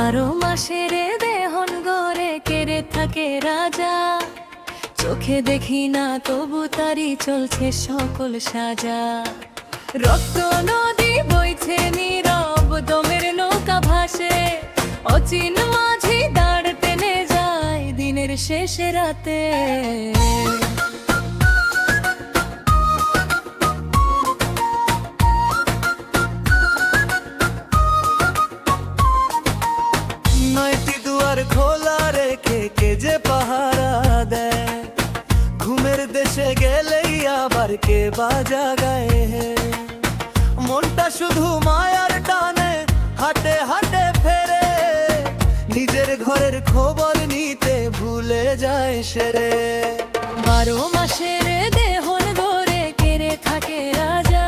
12 মাসের দেহন গড়ে কেড়ে থাকে রাজা, চোখে দেখি না তবু তারি চলছে সকল সাজা। রক্ত নদী বইছে নীরব, দমের নৌকা ভাসে, অচিন মাঝি দাঁড় টেনে যায় দিনের শেষ রাতে। নয়টি দুয়ার খোলা রেখে কে যে পাহারা দেয়, ঘুমের দেশে গেলেই আবার কে বা জাগায়। মনটা শুধু মায়ার টানে হাটে হাটে ফেরে, নিজের ঘরের খবর নিতে ভুলে যায় সেরে। 12 মাসের দেহন গড়ে কেড়ে থাকে রাজা,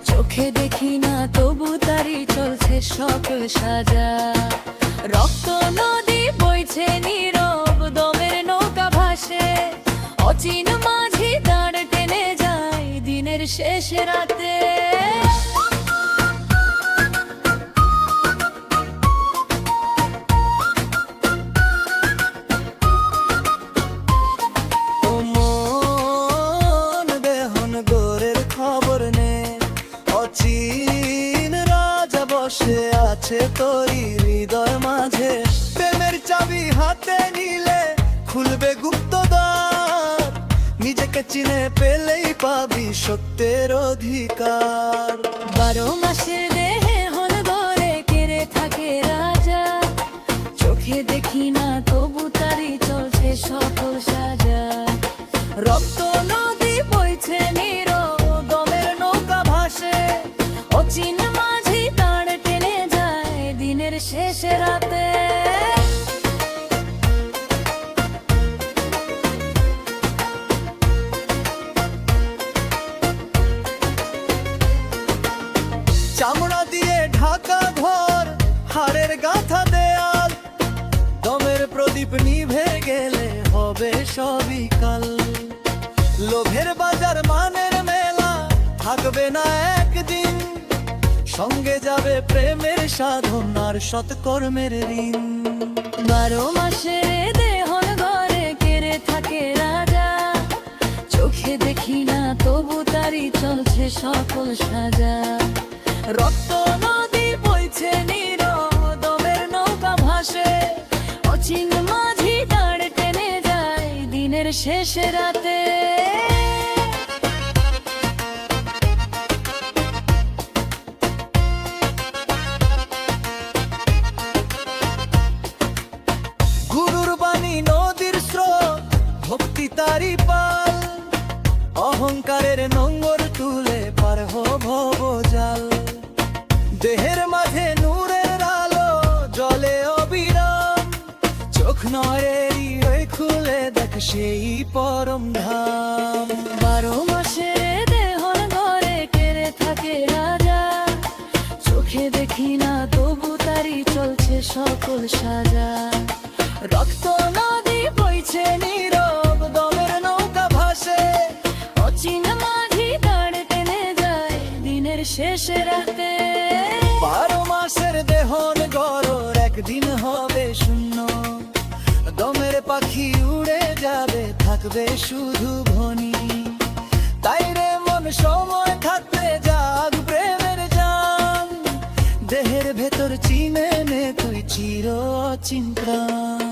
চোখে দেখি না তবু তারি চলছে সকল সাজা। রক্ত নদী বইছে নীরব, দমের নৌকা ভাসে, অচিন মাঝি দাঁড় টেনে যায় দিনের শেষ রাতে। মন দেহন গোরের খবর নে, অচিন রাজা বসে আছে তোরি হৃদয় মাঝে। প্রেমের চাবি হাতে নিলে খুলবে গুপ্ত দ্বার, নিজেকে চিনে পেলেই পাবি সত্যের অধিকার। 12 মাসের দেহন গড়ে কেড়ে থাকে রাজা, চোখে দেখি না তবু তারি চলছে সকল সাজা। রক্ত নদী বইছে নীরব, দমের নৌকা ভাসে, অচিন মাঝি দাঁড় টেনে যায় দিনের শেষ রাতে। চামড়া দিয়ে ঢাকা ঘর, হাড়ের গাঁথা দেয়াল, দমের প্রদীপ নিভে গেলে হবে সবই কাল। লোভের বাজার মানের মেলা থাকবে না একদিন, সঙ্গে যাবে প্রেমের সাধনার সৎকর্মের ঋণ। 12 মাসের দেহন গড়ে কেড়ে থাকে রাজা, চোখে দেখি না তবু তারি চলছে সকল সাজা। রক্ত নদী বইছে নীরব, দমের নৌকা ভাসে, অচিন মাঝি দাঁড় টেনে যায় দিনের শেষ রাতে। গুরুর বাণী নদীর স্রোত, ভক্তি তারি পাল, অহংকারের নোঙর তুলে পার হব জাল। দেহের মাঝে নূরের আলো জলে অবিরাম, চোখ নয়রি ওই খুলে দেখ সেই পরম ধাম। 12 মাসের দেহন গড়ে কেড়ে থাকে রাজা, চোখে দেখি না তবু তারি চলছে সকল সাজা। রক্ত নদী বইছে নীরব, দমের নৌকা ভাসে, অচিন মাঝি দাঁড় টেনে যায় দিনের শেষ রাতে। 12 মাসের দেহন গড়র একদিন হবে শূন্য, দমের পাখি উড়ে যাবে থাকবে শুধু ধ্বনি। তাই রে মন সময় থাকতে জাগ প্রেমের জান, দেহের ভেতর চিনে নে তুই চির অচিন প্রাণ।